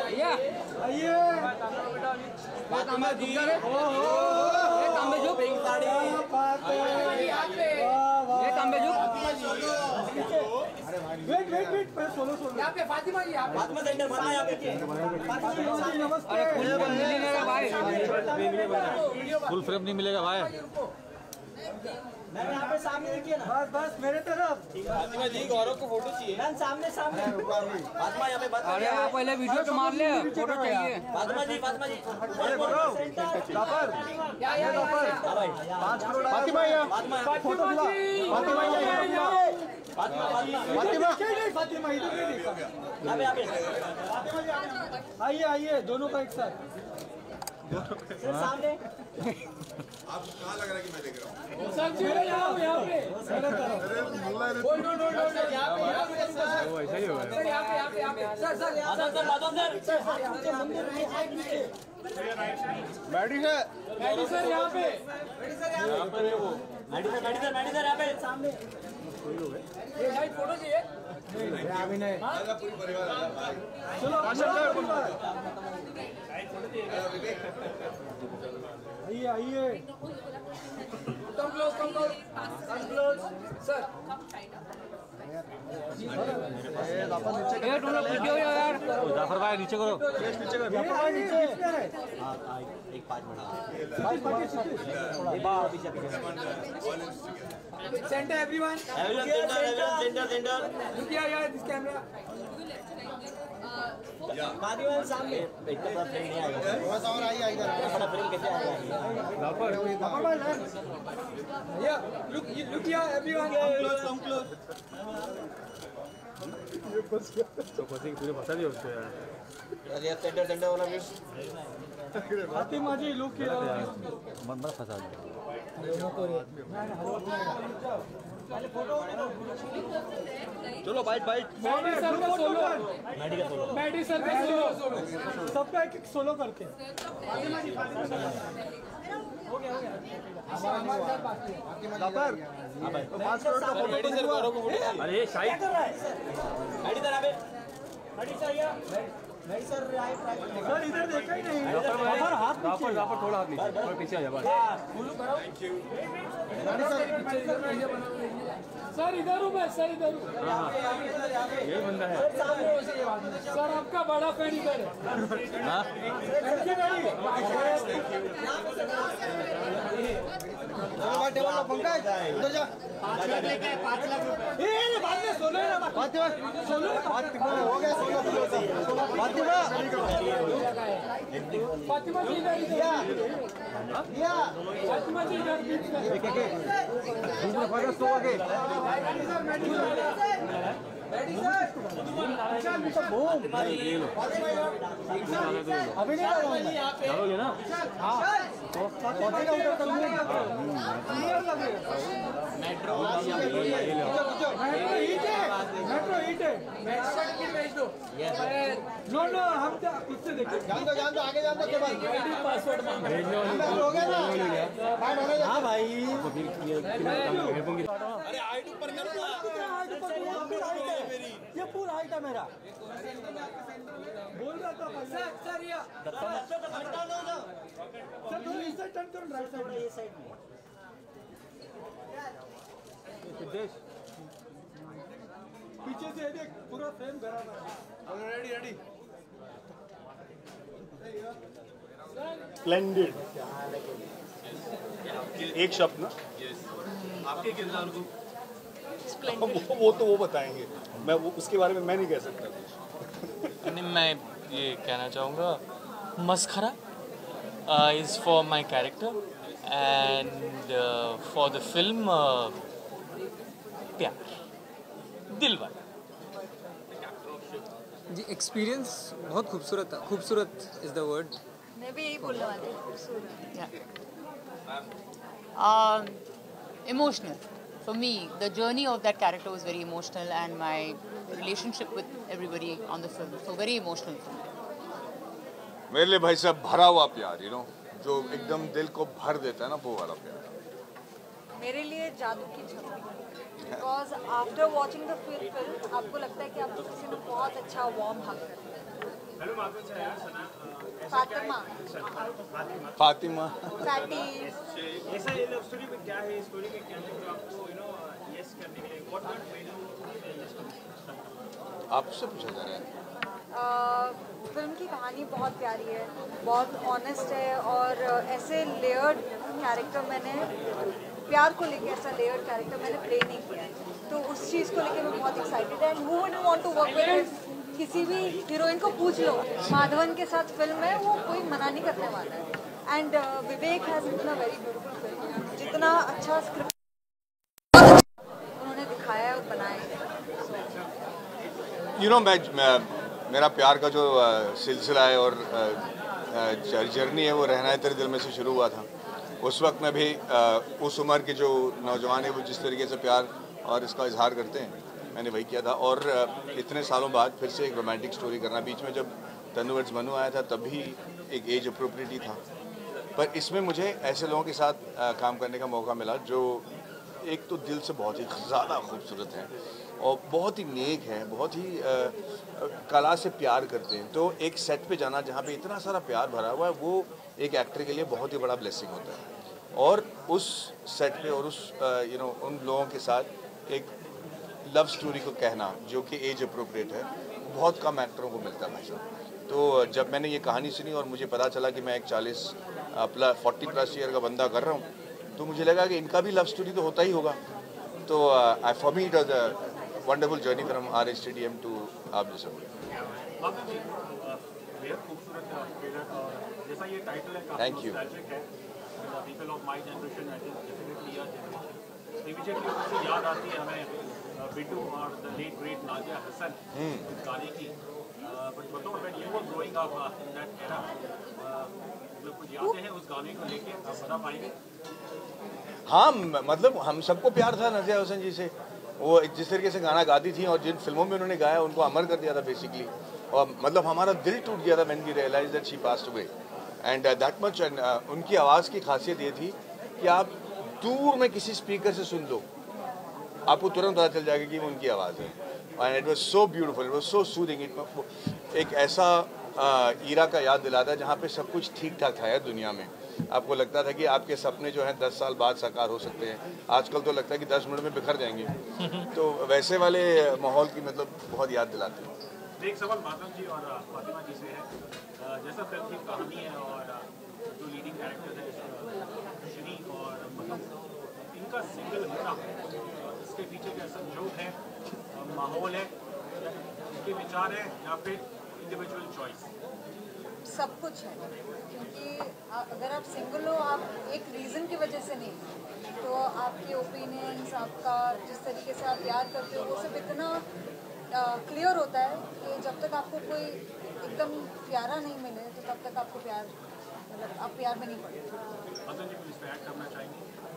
आइए तांबे झुक जा रे। ये तांबे झुक, ये तांबे झुक। वेट सोलो यहाँ पे फातिमा जी, फातिमा सेंटर बनना यहाँ पे। अरे फुल फ्रेम नहीं मिलेगा भाई, फुल फ्रेम नहीं मिलेगा भाई। मैम यहाँ पे सामने देखिए ना, बस मेरे तरफ। फातिमा जी गौरव को फोटो चाहिए। मैम सामने फातिमा यहाँ पे बात। अरे पहले वीडियो तो मार ले, फोटो चाहिए। फातिमा जी फातिमा आइए दोनों का एक साथ सामने। आपको कहाँ लग रहा है कि मैं देख रहा हूँ? यहाँ पे ऐसा ही होगा। मैडी सर यहाँ पे सामने ये साइड फोटो चाहिए। अभी नहीं पूरी परिवार चलो आइए कम क्लोज सर। ये दोनों वीडियो यार, जाफर भाई नीचे करो। नीचे एक 5 minute. Centre everyone centre look here this camera. सामने एक तो फ्रेम नहीं आएगा। थोड़ा सा और आइए इधर। बड़ा फ्रेम कैसे आएगा? Look here everyone come close. तो फंसी पूरे फंसा दिया उसको यार। अरे सेंटर वाला भी फातिमा जी लुक हियर मन फंसा दिया। चलो बाइट मैडी सर का सोलो सबका एक सोलो करते हैं। हो गया जाफर तो 5 करोड़ का फोटो तो हुआ। अरे शायद सर इधर देखा ही नहीं। जाफर थोड़ा हाथ नीचे, थोड़ा पीछे आ जा बस। सर इधर हूँ मैं, सर इधर हूँ। यही बंदा है। सर आपका बड़ा फैन इधर है। पंकज उधर जा। 5 लाख लेके 5 लाख रुपए। बाद में सोलो है ना, सोलो हो गया फातिमा जी इधर फातिमा जी इधर बीच में। अभी नहीं डालोगे ना? मेट्रो हीट है। नो हम खुद से देखिए। जान दो आगे जान दो के बाद पासवर्ड हो गया ना। हाँ भाई अरे हाइट ऊपर करो ना। ये पूरा हाइट है मेरा। बोल रहा था भाई। सर ये सर थोड़ा इस साइड टर्न करो, राइट साइड ये साइड में। पीछे से देख पूरा फ्रेम भरा हुआ है। Ready splendid. एक शब्द ना आपके किरदार को वो तो वो बताएंगे, मैं वो उसके बारे में मैं नहीं कह सकता। नहीं, मैं ये कहना चाहूँगा Maskhara is for my character and for the film Pyaar Dilwala. Ji experience बहुत खूबसूरत था। खूबसूरत इज़ द वर्ड। मैं भी यही बोलने वाली हूँ। Emotional. For me, the journey of that character was very emotional, and my relationship with everybody on the film, so very emotional for me. मेरे लिए भाई साहब भरा हुआ प्यार, जो एकदम दिल को भर देता है ना, वो वाला प्यार। मेरे लिए जादू की झलक। Because after watching the film, आपको लगता है कि आपको किसी ने बहुत अच्छा वार्म हग कर दिया। फातिमा फैटी ऐसा ये लव स्टोरी में क्या है, स्टोरी में क्या है जो आपको यस करने के लिए व्हाट आपसे पूछा जा रहा है। फिल्म की कहानी बहुत प्यारी है, बहुत ऑनेस्ट है और ऐसे लेयर्ड कैरेक्टर मैंने प्यार को लेके ऐसा लेयर्ड कैरेक्टर मैंने प्ले नहीं किया है, तो उस चीज़ को लेके मैं बहुत एक्साइटेड है। And who would want to work with किसी भी हीरोइन को पूछ लो, माधवन के साथ फिल्म है वो कोई मना नहीं करने वाला है। And Vivek has written a very beautiful film, जितना अच्छा स्क्रिप्ट उन्होंने दिखाया है और बनाया है। मेरा प्यार का जो सिलसिला है और जर्नी है वो रहना है तेरे दिल में से शुरू हुआ था। उस वक्त में भी उस उम्र के जो नौजवान है वो जिस तरीके से प्यार और इसका इजहार करते हैं, मैंने वही किया था। और इतने सालों बाद फिर से एक रोमांटिक स्टोरी करना, बीच में जब तन्नू वर्सेस मन्नू आया था तब भी एक एज अप्रोप्रिएट ही था, पर इसमें मुझे ऐसे लोगों के साथ काम करने का मौका मिला जो एक तो दिल से बहुत ही ज़्यादा खूबसूरत हैं और बहुत ही नेक हैं, बहुत ही कला से प्यार करते हैं। तो एक सेट पे जाना जहाँ पे इतना सारा प्यार भरा हुआ है वो एक एक्टर के लिए बहुत ही बड़ा ब्लेसिंग होता है। और उस सेट पे और उस उन लोगों के साथ एक लव स्टोरी को कहना जो कि एज अप्रोप्रिएट है, बहुत कम एक्टरों को मिलता है भाई साहब। तो जब मैंने ये कहानी सुनी और मुझे पता चला कि मैं एक 40+ ईयर का बंदा कर रहा हूँ, तो मुझे लगा कि इनका भी लव स्टोरी तो होता ही होगा। तो for me it was a wonderful journey from RSTDM to आप जैसा। Thank you. याद आती है हमें बिट्टू और the late great Nazia Hassan गाने की, बट बताओ when you were growing up in that era, कुछ यादें हैं उस गाने को लेके आप बता पाएंगे? हाँ, मतलब हम सबको प्यार था नाजिया हसन जी से। वो जिस तरीके से गाना गाती थी और जिन फिल्मों में उन्होंने गाया उनको अमर कर दिया था बेसिकली। और मतलब हमारा दिल टूट गया था when we realize that she passed away and that much. And उनकी आवाज़ की खासियत ये थी कि आप दूर में किसी स्पीकर से सुन लो, आपको तुरंत पता चल जाएगा कि वो उनकी आवाज़ है। And it was so beautiful, it was so soothing. एक ऐसा ईरा का याद दिलाता है जहाँ पे सब कुछ ठीक ठाक था यार दुनिया में। आपको लगता था कि आपके सपने जो हैं 10 साल बाद साकार हो सकते हैं, आजकल तो लगता है कि 10 मिनट में बिखर जाएंगे। तो वैसे वाले माहौल की मतलब बहुत याद दिलाते हैं। एक सवाल माधवन जी और फातिमा जी से है, जैसा फिल्म की कहानी है और जो लीडिंग कैरेक्टर है श्री और मतलब इनका सिंगल होना, इसके पीछे क्या संजोग है, माहौल है, इनके विचार है या फिर इंडिविजुअल चॉइस? सब कुछ है, क्योंकि अगर आप सिंगल हो, आप एक रीज़न की वजह से नहीं, तो आपके ओपिनियंस, आपका जिस तरीके से आप प्यार करते हो वो सब इतना क्लियर होता है कि जब तक आपको कोई एकदम प्यारा नहीं मिले तो तब तक आपको प्यार मतलब आप प्यार में नहीं पड़ते।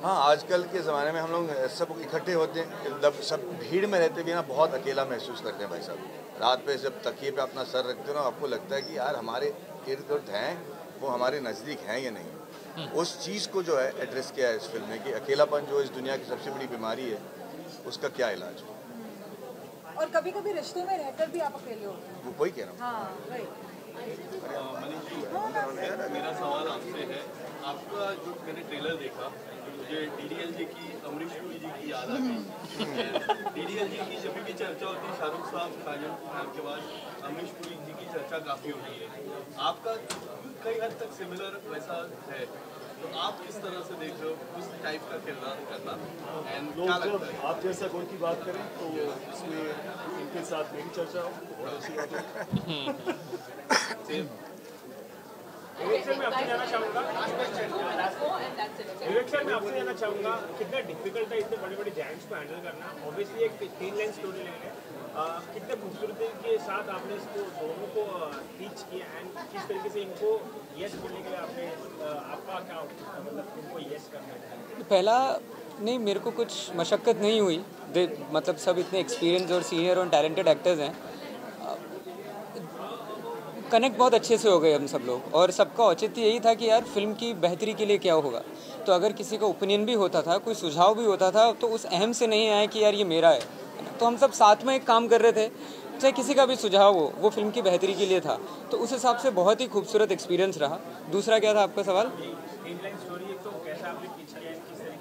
हाँ, आजकल के ज़माने में हम लोग सब इकट्ठे होते हैं, सब भीड़ में रहते भी ना बहुत अकेला महसूस करते हैं भाई साहब। रात पे जब तकिए पे अपना सर रखते हो ना, आपको लगता है कि यार हमारे इर्द गिर्द हैं, वो हमारे नज़दीक हैं या नहीं। उस चीज़ को जो है एड्रेस किया है इस फिल्म में कि अकेलापन जो इस दुनिया की सबसे बड़ी बीमारी है, उसका क्या इलाज है। और कभी कभी रिश्तों में रहकर भी आप अकेले होते हैं। वो वही कह रहा हूँ। हाँ, वही। मेरा सवाल आपसे है, आपका जो मैंने ट्रेलर देखा मुझे DDLJ की अमरीश पुरी जी की याद आ गई। DDLJ की जब भी चर्चा होती है शाहरुख साहब काजल खान के बाद अमरीश पुरी जी की चर्चा काफ़ी होती है। आपका कई हद तक सिमिलर वैसा है, तो आप किस तरह से देख रहे हो उस टाइप का किरदार करना? एंड क्या लगता है आप जैसा कौन की बात करें तो इसमें इनके साथ मेरी चर्चा हो और ऐसी बात हो। विवेक मैं आपसे जाना चाहूँगा कितना डिफिकल्ट है इतने बड़े बड़े जायंट्स को हैंडल करना। ऑब्वियसली एक 3 लाइन स्टोरी लाइन है, कितने खूबसूरती के साथ आपने इसको दोनों को टीच किया एंड किस तरीके से इनको यस बोलने के लिए आपने आपका क्या मतलब इनको यस करना है? पहला नहीं, मेरे को कुछ मशक्क़त नहीं हुई। मतलब सब इतने एक्सपीरियंस और सीनियर और टैलेंटेड एक्टर्स हैं, कनेक्ट बहुत अच्छे से हो गए हम सब लोग। और सबका औचित्य यही था कि यार फिल्म की बेहतरी के लिए क्या होगा। तो अगर किसी का ओपिनियन भी होता था, कोई सुझाव भी होता था, तो उस अहम से नहीं आया कि यार ये मेरा है। तो हम सब साथ में एक काम कर रहे थे चाहे किसी का भी सुझाव हो, वो फिल्म की बेहतरी के लिए था। तो उस हिसाब से बहुत ही खूबसूरत एक्सपीरियंस रहा। दूसरा क्या था आपका सवाल?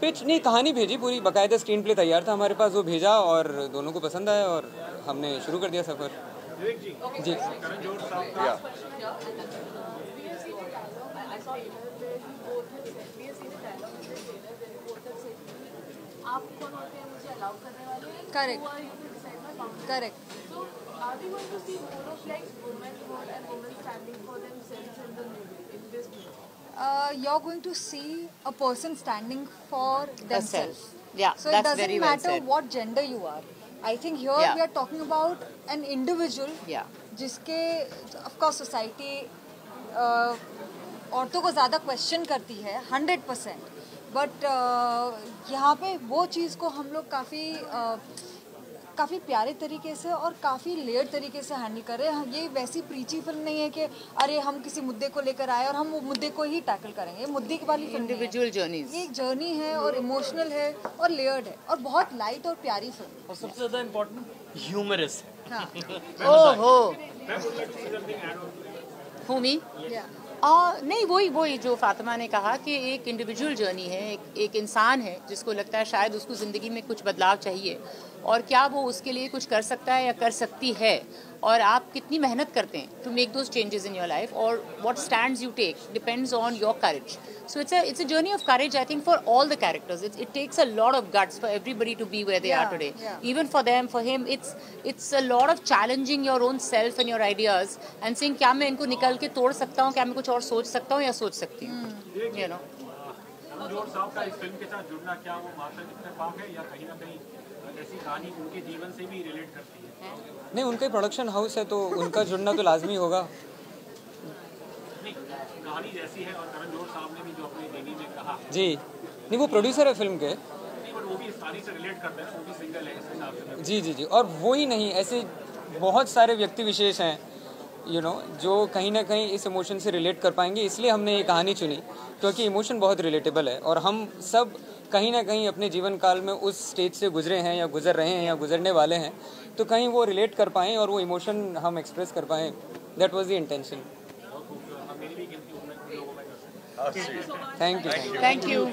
पिच नहीं, कहानी भेजी पूरी, बाकायदा स्क्रीन प्ले तैयार था हमारे पास, वो भेजा और दोनों को पसंद आया और हमने शुरू कर दिया सफ़र। जी correct you're going to see a person standing for themselves. Yeah, so that's it doesn't very well matter said. what gender you are. I think here Yeah. we are talking about an individual Yeah. जिसके of course society औरतों को ज़्यादा question करती है 100%, but यहाँ पे वो चीज़ को हम लोग काफ़ी प्यारे तरीके से और काफ़ी लेयर तरीके से हैंडल कर रहे हैं। ये वैसी प्रीची फिल्म नहीं है कि अरे हम किसी मुद्दे को लेकर आए और हम वो मुद्दे को ही टैकल करेंगे। मुद्दे की वाली इंडिविजुअल जर्नीज, ये एक जर्नी है और इमोशनल है और लेयर्ड है और बहुत लाइट और प्यारी फिल्म और सबसे ज़्यादा इम्पोर्टेंट ह्यूमरस है। हाँ। ओहो होमी नहीं, वही जो फातिमा ने कहा कि एक इंडिविजुअल जर्नी है, एक इंसान है जिसको लगता है शायद उसको ज़िंदगी में कुछ बदलाव चाहिए और क्या वो उसके लिए कुछ कर सकता है या कर सकती है, और आप कितनी मेहनत करते हैं to make those changes in your life, और what stands you take depends on your courage. So it's a journey of courage, I think, for all the characters. It takes a lot of guts for everybody to be where they are today. Even for them, for him, it's a lot of challenging your own self and your ideas and saying क्या मैं इनको निकल के तोड़ सकता हूँ, क्या मैं कुछ और सोच सकता हूँ या सोच सकती हूँ, you know. रणजोड़ साहब का इस फिल्म के साथ जुड़ना क्या वो मात्र इत्तेफाक है या कहीं ना कहीं ऐसी कहानी उनके जीवन से भी रिलेट करती है? नहीं, उनका प्रोडक्शन हाउस है तो उनका जुड़ना तो लाजमी होगा। नहीं, कहानी जैसी है और रणजोड़ साहब ने भी जो अपनी डेनी में कहा जी, नहीं वो प्रोड्यूसर है फिल्म के। नहीं, बट वो भी इस कहानी से रिलेट करते हैं, वो भी सिंगल है इस हिसाब से। जी, और वो ही नहीं, ऐसे बहुत सारे व्यक्ति विशेष हैं जो कहीं ना कहीं इस इमोशन से रिलेट कर पाएंगे, इसलिए हमने ये कहानी चुनी क्योंकि इमोशन बहुत रिलेटेबल है और हम सब कहीं ना कहीं अपने जीवन काल में उस स्टेज से गुजरे हैं या गुजर रहे हैं या गुजरने वाले हैं, तो कहीं वो रिलेट कर पाएँ और वो इमोशन हम एक्सप्रेस कर पाएँ। That was the intention. Thank you.